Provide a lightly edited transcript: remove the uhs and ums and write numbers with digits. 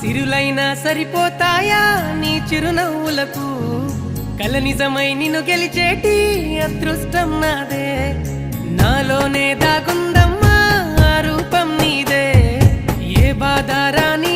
సిరులైనా సరిపోతాయా నీ చిరునవ్వులకు కల నిజమై నిన్ను గెలిచేటి అదృష్టం నాదే నాలోనే దాగుందమ్మా ఆ రూపం నీదే ఏ బాధ రాని